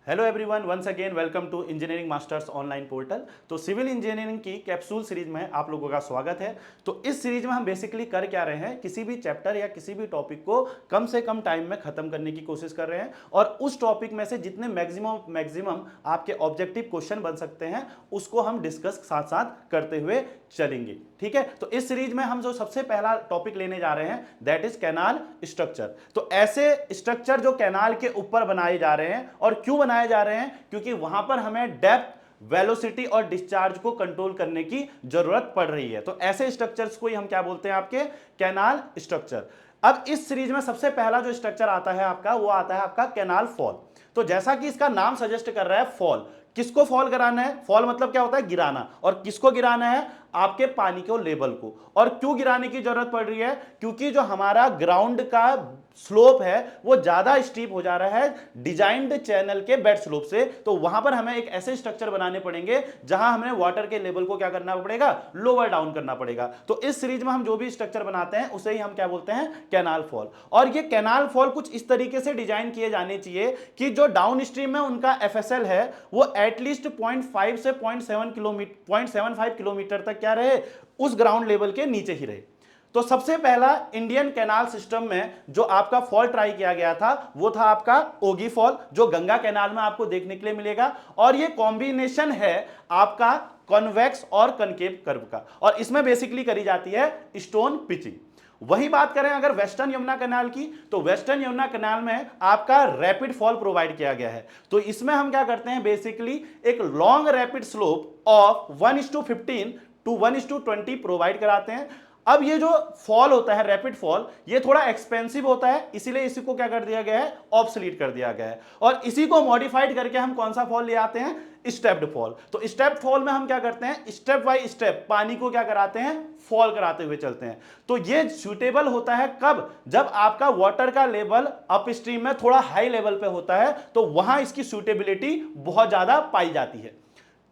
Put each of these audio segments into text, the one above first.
Hello everyone, once again welcome to engineering masters online portal. तो civil engineering की capsule series में आप लोगों का स्वागत है। तो इस सीरीज में हम बेसिकली कर क्या रहे हैं, किसी भी चैप्टर या किसी भी टॉपिक को कम से कम टाइम में खत्म करने की कोशिश कर रहे हैं और उस टॉपिक में से जितने मैक्सिमम आपके ऑब्जेक्टिव क्वेश्चन बन सकते हैं उसको हम डिस्कस साथ साथ करते हुए चलेंगे। ठीक है, तो इस सीरीज में हम जो सबसे पहला टॉपिक लेने जा रहे हैं दैट इज कैनाल स्ट्रक्चर। तो ऐसे स्ट्रक्चर जो कैनाल के ऊपर बनाए जा रहे हैं, और क्यों बनाए जा रहे हैं, क्योंकि वहां पर हमें डेप्थ, वेलोसिटी और डिस्चार्ज को कंट्रोल करने की जरूरत पड़ रही है। तो ऐसे स्ट्रक्चर्स को ही हम क्या बोलते हैं, आपके कैनाल स्ट्रक्चर। अब इस सीरीज में सबसे पहला जो स्ट्रक्चर आता है आपका, वो आता है आपका कैनाल फॉल। तो जैसा कि इसका नाम सजेस्ट कर रहा है, फॉल, किसको फॉल कराना है? फॉल मतलब क्या होता है? गिराना। और किसको गिराना है? आपके पानी के लेवल को। और क्यों गिराने की जरूरत पड़ रही है? क्योंकि जो हमारा ग्राउंड का स्लोप है वो ज्यादा स्टीप हो जा रहा है डिजाइंड चैनल के बेड स्लोप से। तो वहां पर हमें एक ऐसे स्ट्रक्चर बनाने पड़ेंगे जहां हमें वाटर के लेवल को क्या करना पड़ेगा? लोअर डाउन करना पड़ेगा। तो इस सीरीज में हम जो भी स्ट्रक्चर बनाते हैं उसे ही हम क्या बोलते हैं? Canal fall. और ये कैनाल फॉल कुछ इस तरीके से डिजाइन किए जाने चाहिए कि जो डाउन स्ट्रीम में उनका एफएसएल है वो एटलीस्ट 0.5 से 0.75 किलोमीटर तक क्या रहे? उस ग्राउंड लेवल के नीचे ही रहे। तो सबसे पहला इंडियन कैनाल सिस्टम में जो आपका फॉल ट्राई किया गया था वो था आपका ओगी फॉल, जो गंगा कैनाल में आपको देखने के लिए मिलेगा। और ये कॉम्बिनेशन है आपका कॉन्वेक्स और कनकेव कर्व का, और इसमें बेसिकली करी जाती है स्टोन पिचिंग। वही बात करें अगर वेस्टर्न यमुना कैनाल की, तो वेस्टर्न यमुना कैनाल में आपका रैपिड फॉल प्रोवाइड किया गया है। तो इसमें हम क्या करते हैं, बेसिकली एक long rapid slope of 1:15 to 1:20 provide कराते हैं। अब ये जो फॉल होता है, रैपिड फॉल, ये थोड़ा एक्सपेंसिव होता है, इसीलिए इसी को क्या कर दिया गया है? ऑब्सोलीट कर दिया गया है। और इसी को मॉडिफाइड करके हम कौन सा फॉल ले आते हैं? Stepped fall. तो स्टेप फॉल में हम क्या करते हैं? स्टेप बाय स्टेप पानी को क्या कराते हैं? फॉल कराते हुए चलते हैं। तो ये सुटेबल होता है कब? जब आपका वाटर का लेवल अप स्ट्रीम में थोड़ा हाई लेवल पे होता है, तो वहां इसकी सुटेबिलिटी बहुत ज्यादा पाई जाती है।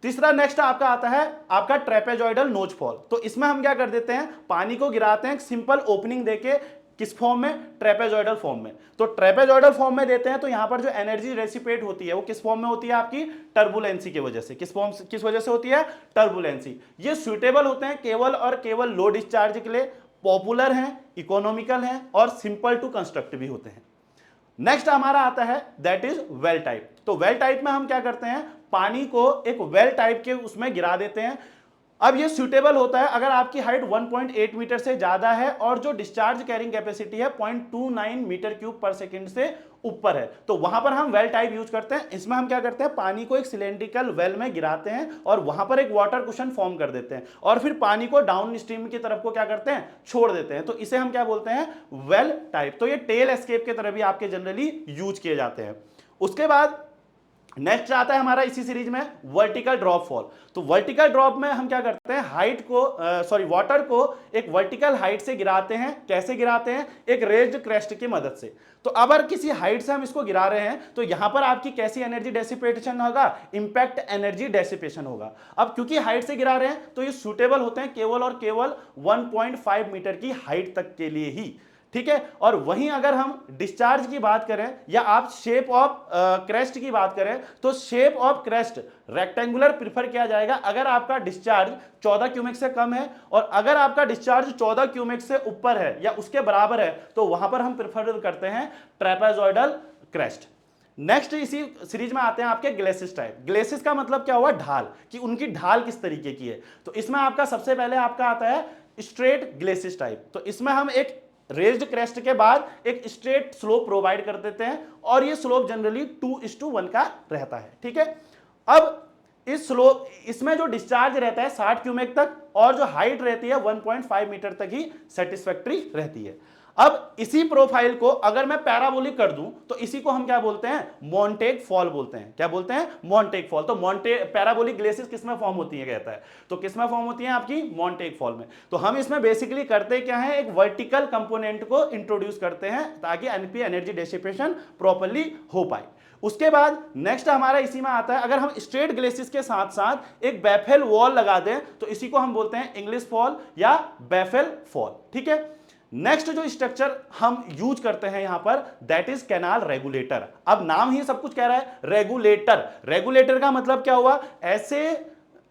तीसरा नेक्स्ट आपका आता है आपका ट्रेपेजॉइडल नोच फॉल। तो इसमें हम क्या कर देते हैं? पानी को गिराते हैं सिंपल ओपनिंग देके, किस फॉर्म में? ट्रेपेजॉइडल फॉर्म में। तो ट्रेपेजॉइडल फॉर्म में देते हैं तो यहां पर जो एनर्जी रेसिपेट होती है वो किस फॉर्म में होती है? आपकी टर्बुलेंसी की वजह से। किस वजह से होती है? टर्बुलेंसी। ये सुटेबल होते हैं केवल और केवल लो डिस्चार्ज के लिए, पॉपुलर हैं, इकोनॉमिकल हैं और सिंपल टू कंस्ट्रक्ट भी होते हैं। नेक्स्ट हमारा आता है दैट इज वेल टाइप। तो वेल टाइप में हम क्या करते हैं? पानी को एक वेल टाइप के उसमें गिरा देते हैं। अब ये सुटेबल होता है अगर आपकी हाइट 1.8 मीटर से ज्यादा है और जो डिस्चार्ज कैरिंग कैपेसिटी है 0.29 मीटर क्यूब पर सेकंड से ऊपर है, तो वहां पर हम वेल टाइप यूज करते हैं। इसमें हम क्या करते हैं? पानी को एक सिलेंड्रिकल वेल में गिराते हैं और वहां पर एक वाटर कुशन फॉर्म कर देते हैं और फिर पानी को डाउन स्ट्रीम की तरफ को क्या करते हैं? छोड़ देते हैं। तो इसे हम क्या बोलते हैं? Well type. तो ये टेल एस्केप की तरह भी आपके जनरली यूज किए जाते हैं। उसके बाद नेक्स्ट आता है हमारा इसी सीरीज में वर्टिकल ड्रॉप फॉल। तो वर्टिकल ड्रॉप में हम क्या करते हैं? हाइट को वाटर को एक वर्टिकल हाइट से गिराते हैं। कैसे गिराते हैं? एक रेज्ड क्रेस्ट की मदद से। तो अगर किसी हाइट से हम इसको गिरा रहे हैं तो यहां पर आपकी कैसी एनर्जी डेसिपेशन होगा? इंपैक्ट एनर्जी डेसिपेशन होगा। अब क्योंकि हाइट से गिरा रहे हैं तो ये सुटेबल होते हैं केवल और केवल 1.5 मीटर की हाइट तक के लिए ही। ठीक है, और वहीं अगर हम डिस्चार्ज की बात करें या आप शेप ऑफ क्रेस्ट की बात करें, तो shape of crest rectangular prefer किया जाएगा अगर आपका डिस्चार्ज 14 क्यूमेक से कम है, और अगर आपका डिस्चार्ज 14 क्यूमेक से ऊपर है या उसके बराबर है तो वहां पर हम प्रीफर करते हैं ट्रेपेजॉइडल क्रेस्ट। नेक्स्ट इसी सीरीज में आते हैं आपके ग्लेसिस टाइप। ग्लेसिस का मतलब क्या हुआ? ढाल, कि उनकी ढाल किस तरीके की है। तो इसमें आपका सबसे पहले आपका आता है स्ट्रेट ग्लेसिस टाइप। तो इसमें हम एक रेज्ड क्रेस्ट के बाद एक स्ट्रेट स्लोप प्रोवाइड कर देते हैं और ये स्लोप जनरली 2:1 का रहता है। ठीक है, अब इस स्लोप इसमें जो डिस्चार्ज रहता है 60 क्यूमेक तक और जो हाइट रहती है 1.5 मीटर तक ही सेटिस्फैक्ट्री रहती है। अब इसी प्रोफाइल को अगर मैं पैराबोलिक कर दूं तो इसी को हम क्या बोलते हैं? मॉन्टेग फॉल बोलते हैं। क्या बोलते हैं? Montague fall. तो पैराबोलिक ग्लेसिस किसमें फॉर्म होती है कहता है? तो किसमें फॉर्म होती है? आपकी मॉन्टेग फॉल में। तो हम इसमें बेसिकली करते क्या है? एक वर्टिकल कंपोनेंट को इंट्रोड्यूस करते हैं ताकि एनर्जी डेसिपेशन प्रॉपर्ली हो पाए। उसके बाद नेक्स्ट हमारा इसी में आता है अगर हम स्ट्रेट ग्लेसिस के साथ साथ एक बैफेल वॉल लगा दें तो इसी को हम बोलते हैं इंग्लिश फॉल या बैफेल फॉल। ठीक है, नेक्स्ट जो स्ट्रक्चर हम यूज करते हैं यहां पर दैट इज कैनाल रेगुलेटर। अब नाम ही सब कुछ कह रहा है रेगुलेटर। रेगुलेटर का मतलब क्या हुआ,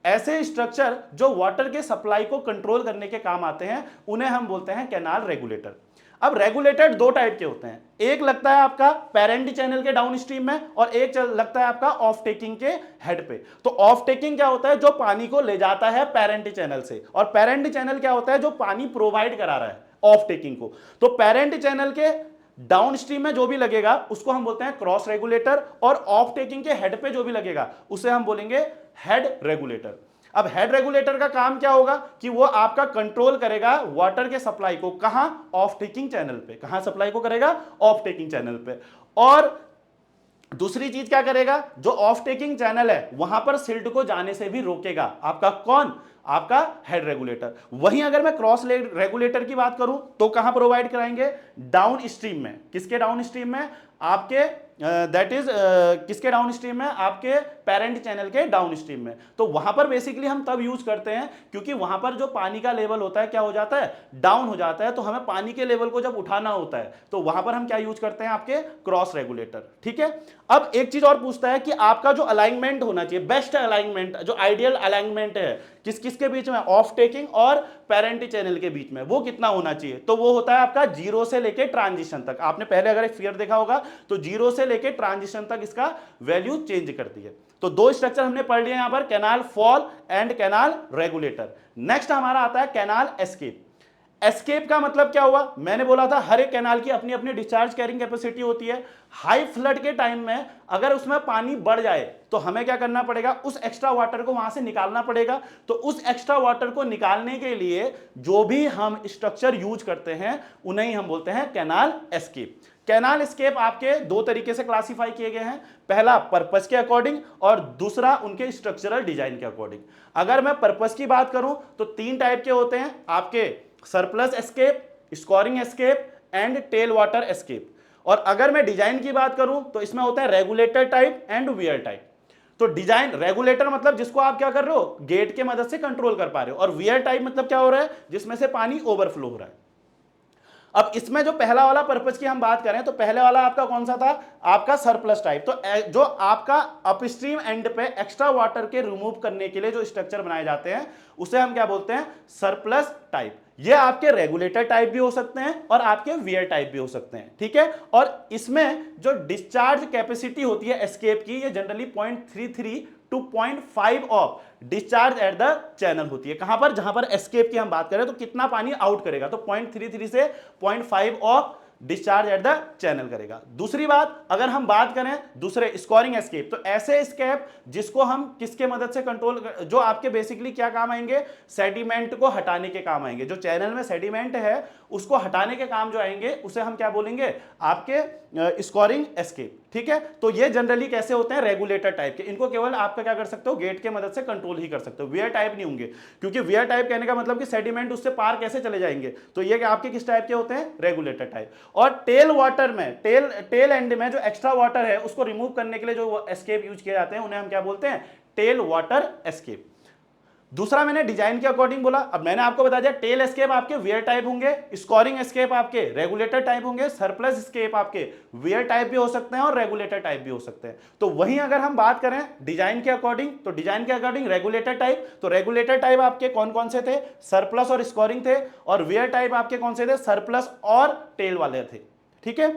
ऐसे स्ट्रक्चर जो वाटर के सप्लाई को कंट्रोल करने के काम आते हैं उन्हें हम बोलते हैं कैनाल रेगुलेटर। अब रेगुलेटर दो टाइप के होते हैं, एक लगता है आपका पेरेंट चैनल के डाउन स्ट्रीम में और एक लगता है आपका ऑफ टेकिंग के हेड पे। तो ऑफ टेकिंग क्या होता है, जो पानी को ले जाता है पेरेंट चैनल से, और पेरेंट चैनल क्या होता है, जो पानी प्रोवाइड करा रहा है ऑफ टेकिंग को। तो पेरेंट चैनल के डाउन स्ट्रीम में जो भी लगेगा उसको हम बोलते हैं क्रॉस रेगुलेटर, और ऑफ टेकिंग के हेड पे जो भी लगेगा उसे हम बोलेंगे हेड रेगुलेटर। अब हेड रेगुलेटर का काम क्या होगा कि वो आपका कंट्रोल करेगा वाटर के सप्लाई को, कहां, ऑफ टेकिंग चैनल पे। कहां सप्लाई को करेगा, ऑफ टेकिंग चैनल पे। और दूसरी चीज क्या करेगा, जो ऑफ टेकिंग चैनल है वहां पर सिल्ट को जाने से भी रोकेगा आपका कौन, आपका हेड रेगुलेटर। वहीं अगर मैं क्रॉस रेगुलेटर की बात करूं तो कहां प्रोवाइड कराएंगे, डाउन स्ट्रीम में। किसके डाउन स्ट्रीम में, आपके दैट इज किसके डाउन स्ट्रीम में, आपके पेरेंट चैनल के डाउन स्ट्रीम में। तो वहां पर बेसिकली हम तब यूज करते हैं क्योंकि वहां पर जो पानी का लेवल होता है क्या हो जाता है, डाउन हो जाता है। तो हमें पानी के लेवल को जब उठाना होता है तो वहां पर हम क्या यूज करते हैं, आपके क्रॉस रेगुलेटर। ठीक है। अब एक चीज और पूछता है कि आपका जो अलाइनमेंट होना चाहिए, बेस्ट अलाइनमेंट, जो आइडियल अलाइनमेंट है किस किस के बीच में, ऑफ टेकिंग और पेरेंट चैनल के बीच में, वो कितना होना चाहिए, तो वो होता है आपका 0 से लेके ट्रांजिशन तक। आपने पहले अगर एक फिगर देखा होगा तो 0 से लेके ट्रांजिशन तक इसका वैल्यू चेंज करती है। तो दो स्ट्रक्चर हमने पढ़ लिए यहां पर, canal fall and canal regulator. Next हमारा आता है कैनाल एस्केप। एस्केप का मतलब क्या हुआ, मैंने बोला था हर एक कैनाल की अपनी अपनी डिस्चार्ज कैरिंग कैपेसिटी होती है। हाई फ्लड के टाइम में अगर उसमें पानी बढ़ जाए तो हमें क्या करना पड़ेगा, उस एक्स्ट्रा वाटर को वहां से निकालना पड़ेगा। तो उस एक्स्ट्रा वाटर को निकालने के लिए जो भी हम स्ट्रक्चर यूज करते हैं उन्हें हम बोलते हैं कैनाल एस्केप। कैनाल एस्केप आपके दो तरीके से क्लासिफाई किए गए हैं, पहला पर्पस के अकॉर्डिंग और दूसरा उनके स्ट्रक्चरल डिजाइन के अकॉर्डिंग। अगर मैं पर्पस की बात करूं तो 3 टाइप के होते हैं आपके, surplus escape, scouring escape and tail water escape. और अगर मैं डिजाइन की बात करूं तो इसमें होता है regulator type and wear type. तो डिजाइन रेगुलेटर मतलब जिसको आप क्या कर रहे हो, गेट के मदद से कंट्रोल कर पा रहे हो, और वियर टाइप मतलब क्या हो रहा है, जिसमें से पानी ओवरफ्लो हो रहा है। अब इसमें जो पहला वाला पर्पस की हम बात करें तो पहले वाला आपका कौन सा था, आपका सरप्लस टाइप। तो जो आपका अपस्ट्रीम एंड पे एक्स्ट्रा वाटर के रिमूव करने के लिए जो स्ट्रक्चर बनाए जाते हैं उसे हम क्या बोलते हैं, सरप्लस टाइप। ये आपके रेगुलेटर टाइप भी हो सकते हैं और आपके वियर टाइप भी हो सकते हैं। ठीक है। और इसमें जो डिस्चार्ज कैपेसिटी होती है एस्केप की, ये generally 0.33 to 0.5 of discharge at the channel होती है। कहां पर, जहां पर एस्केप की हम बात करें तो कितना पानी आउट करेगा, तो 0.33 से 0.5 of discharge at the channel करेगा। दूसरी बात, अगर हम बात करें दूसरे स्कोरिंग एस्केप, तो ऐसे एस्केप जिसको हम किसके मदद से कंट्रोल, जो आपके बेसिकली क्या काम आएंगे, सेडिमेंट को हटाने के काम आएंगे। जो चैनल में सेडिमेंट है उसको हटाने के काम जो आएंगे उसे हम क्या बोलेंगे, आपके स्कोरिंग एस्केप। ठीक है। तो ये जनरली कैसे होते हैं, रेगुलेटर टाइप के। इनको केवल आपका क्या कर सकते हो, गेट के मदद से कंट्रोल ही कर सकते हो, वियर टाइप नहीं होंगे। क्योंकि वियर टाइप कहने का मतलब कि सेडिमेंट उससे पार कैसे चले जाएंगे, तो ये आपके किस टाइप के होते हैं, रेगुलेटर टाइप। और टेल वाटर में, टेल एंड में जो एक्स्ट्रा वाटर है उसको रिमूव करने के लिए जो एस्केप यूज किए जाते हैं उन्हें हम क्या बोलते हैं, टेल वाटर एस्केप। दूसरा मैंने डिजाइन के अकॉर्डिंग बोला। अब मैंने आपको बता दिया टेल एस्केप आपके वियर टाइप होंगे, स्कोरिंग एस्केप आपके रेगुलेटर टाइप होंगे, सरप्लस एस्केप आपके वियर टाइप भी हो सकते हैं और रेगुलेटर टाइप भी हो सकते हैं। तो वहीं अगर हम बात करें डिजाइन के अकॉर्डिंग, तो डिजाइन के अकॉर्डिंग रेगुलेटर टाइप, तो रेगुलेटर टाइप आपके कौन कौन से थे, सरप्लस और स्कोरिंग थे, और वियर टाइप आपके कौन से थे, सरप्लस और टेल वाले थे। ठीक है।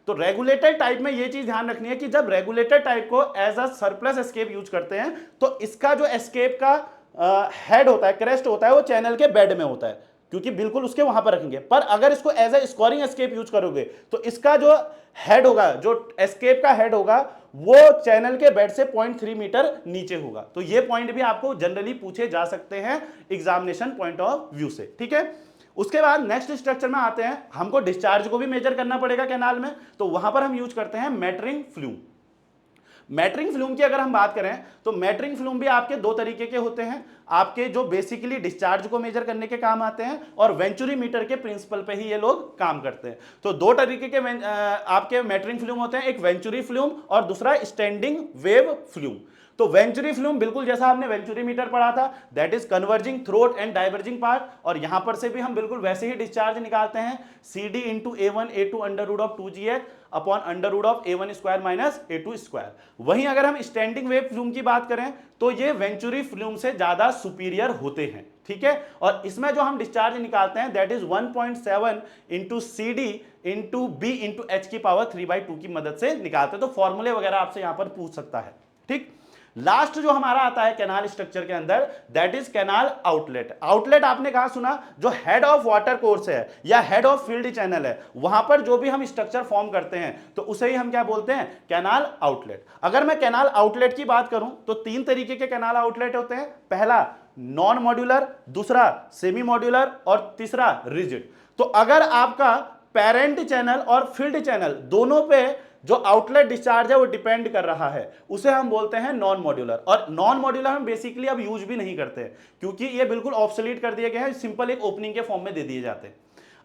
तो रेगुलेटर टाइप में ये चीज ध्यान रखनी है कि जब रेगुलेटर टाइप को as a surplus escape use करते हैं तो इसका जो एस्केप का हेड होता है, क्रेस्ट होता है, वो चैनल के बेड में होता है, क्योंकि बिल्कुल उसके वहां पर रखेंगे। पर अगर इसको as a scouring escape use करोगे तो इसका जो हेड होगा, जो एस्केप का हेड होगा, वो चैनल के बेड से 0.3 मीटर नीचे होगा। तो ये पॉइंट भी आपको जनरली पूछे जा सकते हैं एग्जामिनेशन पॉइंट ऑफ व्यू से। ठीक है। उसके बाद नेक्स्ट स्ट्रक्चर में आते हैं, हमको डिस्चार्ज को भी मेजर करना पड़ेगा कैनाल में, तो वहां पर हम यूज करते हैं मेटरिंग फ्लूम। मैटरिंग फ्लूम की अगर हम बात करें तो मैटरिंग फ्लूम भी आपके दो तरीके के होते हैं, आपके जो बेसिकली डिस्चार्ज को मेजर करने के काम आते हैं और वेंचुरी मीटर के प्रिंसिपल पे ही ये लोग काम करते हैं। तो दो तरीके के आपके मैटरिंग फ्लूम होते हैं, एक वेंचुरी फ्लूम और दूसरा स्टैंडिंग वेव फ्लूम। तो वेंचुरी फ्लूम बिल्कुल जैसा हमने वेंचुरी मीटर पढ़ा था, that is converging throat and diverging part, और यहां पर से भी हम बिल्कुल वैसे ही डिस्चार्ज निकालते हैं, CD into A1 A2 under root of 2GH upon under root of A1 square minus A2 square. वहीं अगर हम स्टैंडिंग वेव फ्लूम की बात करें तो ये वेंचुरी फ्लूम से ज्यादा सुपीरियर होते हैं, ठीक है। और इसमें जो हम डिस्चार्ज निकालते हैं that is 1.7 into CD into B into H की पावर 3/2 की मदद से निकालते हैं। तो फॉर्मूले वगैरह आपसे यहां पर पूछ सकता है, ठीक। लास्ट जो हमारा आता है कैनाल स्ट्रक्चर के अंदर that is canal outlet. Outlet आपने कहा सुना, जो हेड ऑफ वाटर कोर्स है या हेड ऑफ फील्ड चैनल है, वहां पर जो भी हम स्ट्रक्चर फॉर्म करते हैं तो उसे ही हम क्या बोलते हैं, कैनाल आउटलेट। अगर मैं कैनाल आउटलेट की बात करूं तो तीन तरीके के कैनाल आउटलेट होते हैं, पहला नॉन मॉड्यूलर, दूसरा सेमी मॉड्यूलर और तीसरा रिजिड। तो अगर आपका पेरेंट चैनल और फील्ड चैनल दोनों पे जो आउटलेट डिस्चार्ज है वो डिपेंड कर रहा है, उसे हम बोलते हैं नॉन मॉड्यूलर। और नॉन मॉड्यूलर हम बेसिकली अब यूज भी नहीं करते हैं क्योंकि ये बिल्कुल ऑब्सोलीट कर दिए गए हैं, सिंपल एक ओपनिंग के फॉर्म में दे दिए जाते हैं।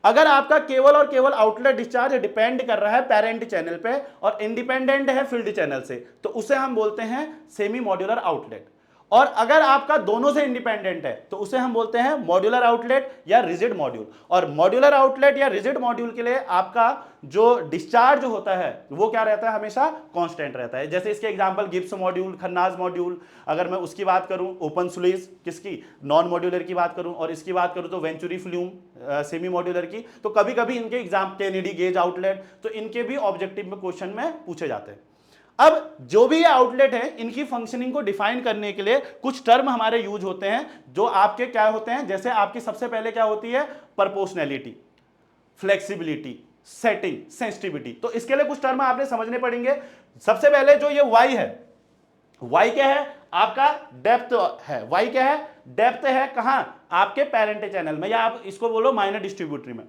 अगर आपका केवल और केवल आउटलेट डिस्चार्ज डिपेंड कर रहा है पेरेंट चैनल पे और इंडिपेंडेंट है फील्ड चैनल से, तो उसे हम बोलते हैं सेमी मॉड्यूलर आउटलेट। और अगर आपका दोनों से इंडिपेंडेंट है तो उसे हम बोलते हैं मॉड्यूलर आउटलेट या रिजिड मॉड्यूल। और मॉड्यूलर आउटलेट या रिजिड मॉड्यूल के लिए आपका जो डिस्चार्ज होता है वो क्या रहता है, हमेशा कांस्टेंट रहता है। जैसे इसके example Gibbs module, Khanna's module, अगर मैं उसकी बात करूं ओपन स्लुइस किसकी, नॉन मॉड्यूलर की बात करूं, और इसकी बात करूं तो वेंचुरी फ्लूम सेमी मॉड्यूलर की। तो कभी कभी इनके एग्जाम केनेडी गेज आउटलेट, तो इनके भी ऑब्जेक्टिव में क्वेश्चन में पूछे जाते हैं। अब जो भी ये आउटलेट है इनकी फंक्शनिंग को डिफाइन करने के लिए कुछ टर्म हमारे यूज होते हैं जो आपके क्या होते हैं, जैसे आपकी सबसे पहले क्या होती है, प्रोपोर्शनैलिटी, फ्लेक्सिबिलिटी, सेटिंग, सेंसिटिविटी। तो इसके लिए कुछ टर्म आपने समझने पड़ेंगे। सबसे पहले जो ये y है, y क्या है, आपका डेप्थ है। y क्या है, डेप्थ है, कहां, आपके पेरेंट चैनल में, या आप इसको बोलो माइनर डिस्ट्रीब्यूटरी में।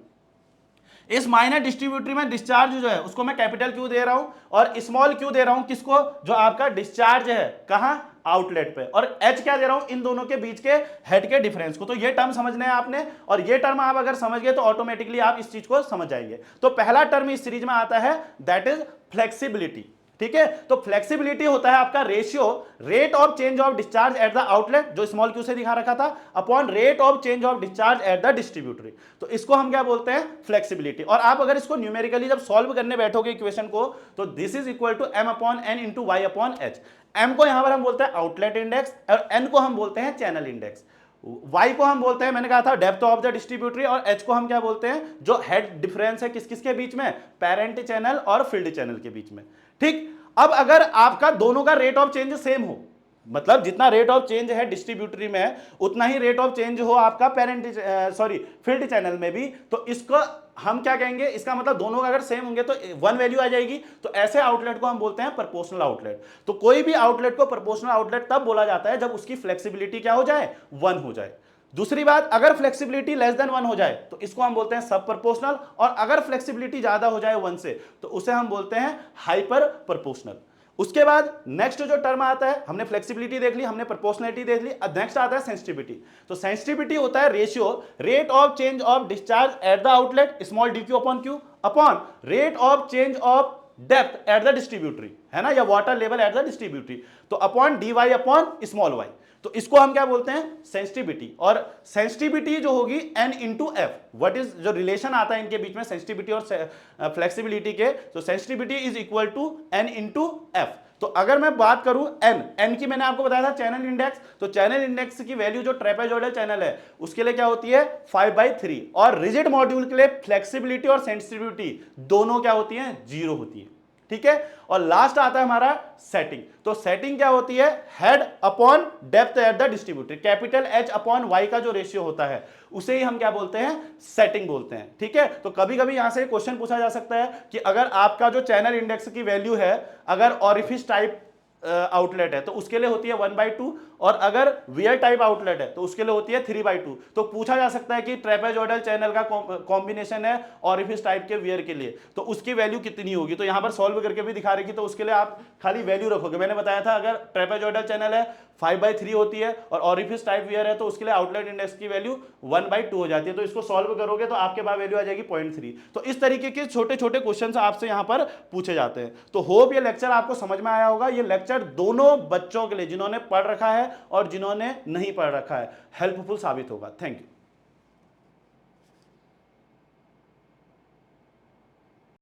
इस माइनर डिस्ट्रीब्यूटरी में डिस्चार्ज जो है उसको मैं कैपिटल क्यू दे रहा हूं और स्मॉल क्यू दे रहा हूं, किसको, जो आपका डिस्चार्ज है, कहां, आउटलेट पे, और H क्या दे रहा हूं, इन दोनों के बीच के हेड के डिफरेंस को। तो ये टर्म समझना है आपने, और ये टर्म आप अगर समझ गए तो ऑटोमेटिकली आप इस चीज को समझ जाएंगे। तो पहला टर्म इस सीरीज में आता है दैट इज फ्लेक्सिबिलिटी, ठीक है। तो फ्लेक्सिबिलिटी होता है आपका ratio rate of change of discharge at the outlet, जो स्मॉल क्यू से दिखा रखा था, upon rate of change of discharge at the distributary. तो इसको हम क्या बोलते हैं, फ्लेक्सिबिलिटी। और आप अगर इसको न्यूमेरिकली जब सॉल्व करने बैठोगे इक्वेशन को, तो this is equal to m upon n into y upon h। m को यहां पर हम बोलते हैं आउटलेट इंडेक्स और n को हम बोलते हैं चैनल इंडेक्स। y को हम बोलते हैं, मैंने कहा था, डेप्थ ऑफ द डिस्ट्रीब्यूटरी, और h को हम क्या बोलते हैं, जो हेड डिफरेंस है किस किस के बीच में, पेरेंट चैनल और फील्ड चैनल के बीच में, ठीक। अब अगर आपका दोनों का रेट ऑफ चेंज सेम हो, मतलब जितना रेट ऑफ चेंज है डिस्ट्रीब्यूटरी में उतना ही रेट ऑफ चेंज हो आपका फील्ड चैनल में भी, तो इसको हम क्या कहेंगे, इसका मतलब दोनों अगर सेम होंगे तो वन वैल्यू आ जाएगी। तो ऐसे आउटलेट को हम बोलते हैं प्रोपोर्शनल आउटलेट। तो कोई भी आउटलेट को प्रोपोर्शनल आउटलेट तब बोला जाता है जब उसकी फ्लेक्सिबिलिटी क्या हो जाए, 1 हो जाए। दूसरी बात, अगर फ्लेक्सिबिलिटी लेस देन 1 हो जाए तो इसको हम बोलते हैं सब प्रोपोर्शनल, और अगर फ्लेक्सिबिलिटी ज्यादा हो जाए 1 से तो उसे हम बोलते हैं हाइपर प्रोपोर्शनल। उसके बाद नेक्स्ट जो टर्म आता है, हमने फ्लेक्सिबिलिटी देख ली, हमने प्रोपोर्शनैलिटी देख ली, अब नेक्स्ट आता है सेंसिटिविटी। तो सेंसिटिविटी होता है ratio rate of change of discharge at the outlet small dq upon q upon rate of change of depth at the distributary, है ना, या water level at the distributary, तो upon dy upon small y। तो इसको हम क्या बोलते हैं, सेंसिटिविटी। और सेंसिटिविटी जो होगी n into F, what is जो रिलेशन आता है इनके बीच में सेंसिटिविटी और फ्लेक्सिबिलिटी के, तो sensitivity is equal to n into F. तो अगर मैं बात करूं n की, मैंने आपको बताया था चैनल इंडेक्स, तो चैनल इंडेक्स की वैल्यू जो ट्रेपेजॉइडल चैनल है उसके लिए क्या होती है 5/3, और रिजिड मॉड्यूल के लिए फ्लेक्सिबिलिटी और सेंसिटिविटी दोनों क्या होती है, 0 होती है, ठीक है। और लास्ट आता है हमारा सेटिंग। तो सेटिंग क्या होती है, head upon depth at the distributor, capital H upon Y का जो रेशियो होता है उसे ही हम क्या बोलते हैं, सेटिंग बोलते हैं, ठीक है। तो कभी कभी यहां से क्वेश्चन पूछा जा सकता है कि अगर आपका जो चैनल इंडेक्स की वैल्यू है, अगर ऑरिफिस टाइप आउटलेट है तो उसके लिए होती है 1/2, और अगर वियर टाइप आउटलेट है तो उसके लिए होती है 3/2। तो पूछा जा सकता है कि ट्रेपेजॉइडल चैनल का कॉम्बिनेशन है ऑरिफिस टाइप के वियर के लिए, तो उसकी वैल्यू कितनी होगी। तो यहां पर सॉल्व करके भी दिखा रही, तो उसके लिए आप खाली वैल्यू रखोगे। मैंने बताया था अगर ट्रेपेजॉइडल चैनल है 5/3 होती है और ऑरिफिस टाइप वियर है तो उसके लिए आउटलेट इंडेक्स की वैल्यू 1/2 हो जाती है। तो इसको सॉल्व करोगे तो आपके पास वैल्यू आ जाएगी 0.3। तो इस तरीके के छोटे छोटे क्वेश्चन आपसे यहां पर पूछे जाते हैं। तो होप ये लेक्चर आपको समझ में आया होगा। ये लेक्चर दोनों बच्चों के लिए, जिन्होंने पढ़ रखा है और जिन्होंने नहीं पढ़ रखा है, हेल्पफुल साबित होगा। Thank you.